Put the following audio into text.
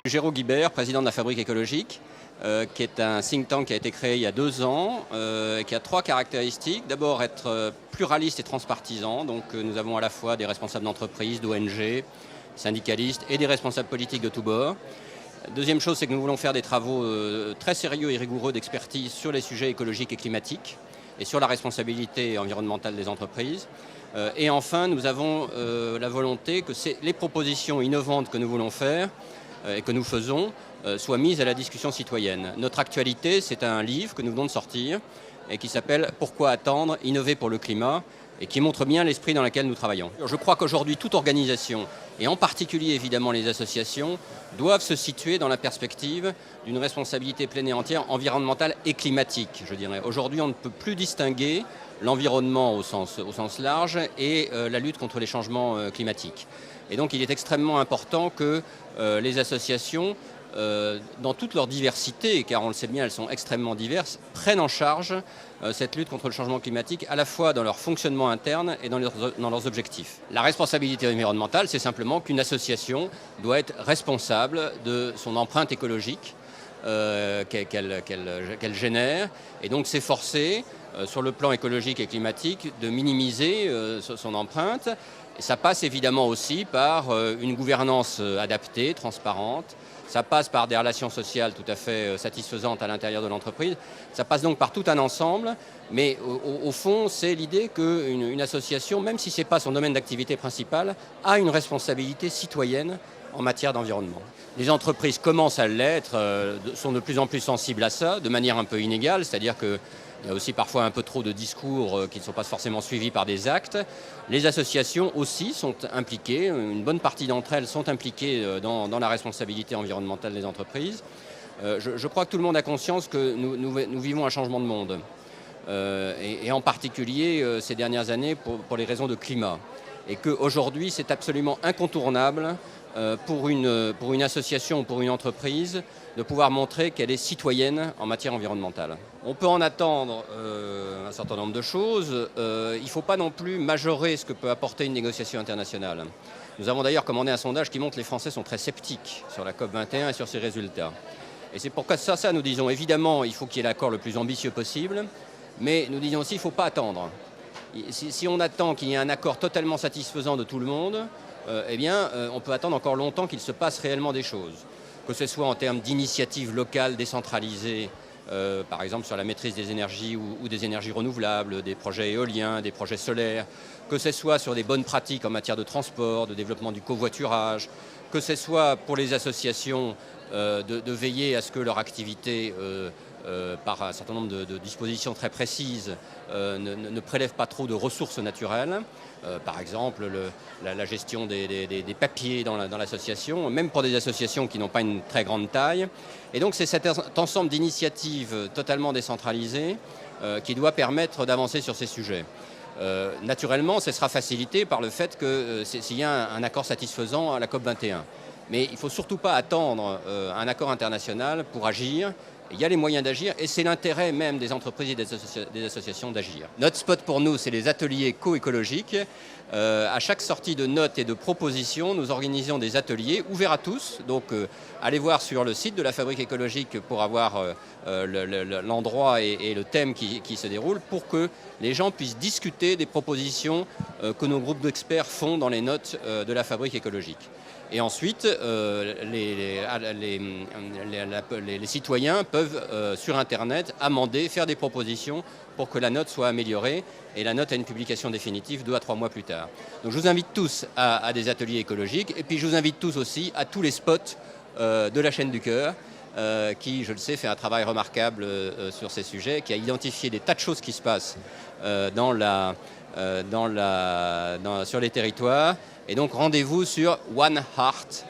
Géraud Guibert, président de la Fabrique écologique, qui est un think tank qui a été créé il y a 2 ans, qui a 3 caractéristiques. D'abord, être pluraliste et transpartisan. Donc, nous avons à la fois des responsables d'entreprise, d'ONG, syndicalistes et des responsables politiques de tous bords. Deuxième chose, c'est que nous voulons faire des travaux très sérieux et rigoureux d'expertise sur les sujets écologiques et climatiques et sur la responsabilité environnementale des entreprises. Et enfin, nous avons la volonté que les propositions innovantes que nous voulons faire et que nous faisons soient mises à la discussion citoyenne. Notre actualité, c'est un livre que nous venons de sortir et qui s'appelle « Pourquoi attendre ? Innover pour le climat ?» et qui montre bien l'esprit dans lequel nous travaillons. Je crois qu'aujourd'hui, toute organisation, et en particulier évidemment les associations, doivent se situer dans la perspective d'une responsabilité pleine et entière environnementale et climatique, je dirais. Aujourd'hui, on ne peut plus distinguer l'environnement au sens large et la lutte contre les changements climatiques. Et donc, il est extrêmement important que les associations, dans toute leur diversité, car on le sait bien, elles sont extrêmement diverses, prennent en charge cette lutte contre le changement climatique, à la fois dans leur fonctionnement interne et dans leurs objectifs. La responsabilité environnementale, c'est simplement qu'une association doit être responsable de son empreinte écologique qu'elle génère, et donc s'efforcer, sur le plan écologique et climatique, de minimiser son empreinte. Et ça passe évidemment aussi par une gouvernance adaptée, transparente. Ça passe par des relations sociales tout à fait satisfaisantes à l'intérieur de l'entreprise. Ça passe donc par tout un ensemble, mais au fond, c'est l'idée qu'une association, même si ce n'est pas son domaine d'activité principal, a une responsabilité citoyenne en matière d'environnement. Les entreprises commencent à l'être, sont de plus en plus sensibles à ça, de manière un peu inégale, c'est-à-dire qu'il y a aussi parfois un peu trop de discours qui ne sont pas forcément suivis par des actes. Les associations aussi sont impliquées, une bonne partie d'entre elles sont impliquées dans la responsabilité environnementale des entreprises. Je crois que tout le monde a conscience que nous vivons un changement de monde, et en particulier ces dernières années pour les raisons de climat. Et qu'aujourd'hui, c'est absolument incontournable pour une association ou pour une entreprise de pouvoir montrer qu'elle est citoyenne en matière environnementale. On peut en attendre un certain nombre de choses. Il ne faut pas non plus majorer ce que peut apporter une négociation internationale. Nous avons d'ailleurs commandé un sondage qui montre que les Français sont très sceptiques sur la COP21 et sur ses résultats. Et c'est pourquoi ça nous disons évidemment il faut qu'il y ait l'accord le plus ambitieux possible, mais nous disons aussi il ne faut pas attendre. Si on attend qu'il y ait un accord totalement satisfaisant de tout le monde, on peut attendre encore longtemps qu'il se passe réellement des choses. Que ce soit en termes d'initiatives locales décentralisées, par exemple sur la maîtrise des énergies ou des énergies renouvelables, des projets éoliens, des projets solaires, que ce soit sur des bonnes pratiques en matière de transport, de développement du covoiturage, que ce soit pour les associations de veiller à ce que leur activité par un certain nombre de dispositions très précises, ne prélève pas trop de ressources naturelles. Par exemple, la gestion des papiers dans l'association, même pour des associations qui n'ont pas une très grande taille. Et donc c'est cet ensemble d'initiatives totalement décentralisées qui doit permettre d'avancer sur ces sujets. Naturellement, ce sera facilité par le fait s'il y a un accord satisfaisant à la COP21. Mais il ne faut surtout pas attendre un accord international pour agir. Il y a les moyens d'agir et c'est l'intérêt même des entreprises et des associations d'agir. Notre spot pour nous, c'est les ateliers co-écologiques. À chaque sortie de notes et de propositions, nous organisons des ateliers ouverts à tous. Donc allez voir sur le site de la Fabrique écologique pour avoir l'endroit et le thème qui se déroule, pour que les gens puissent discuter des propositions que nos groupes d'experts font dans les notes de la Fabrique écologique. Et ensuite, les citoyens peuvent, sur Internet, amender, faire des propositions pour que la note soit améliorée. Et la note a une publication définitive 2 à 3 mois plus tard. Donc je vous invite tous à des ateliers écologiques. Et puis je vous invite tous aussi à tous les spots de la chaîne du cœur, qui, je le sais, fait un travail remarquable sur ces sujets, qui a identifié des tas de choses qui se passent sur les territoires. Et donc rendez-vous sur oneheart.fr.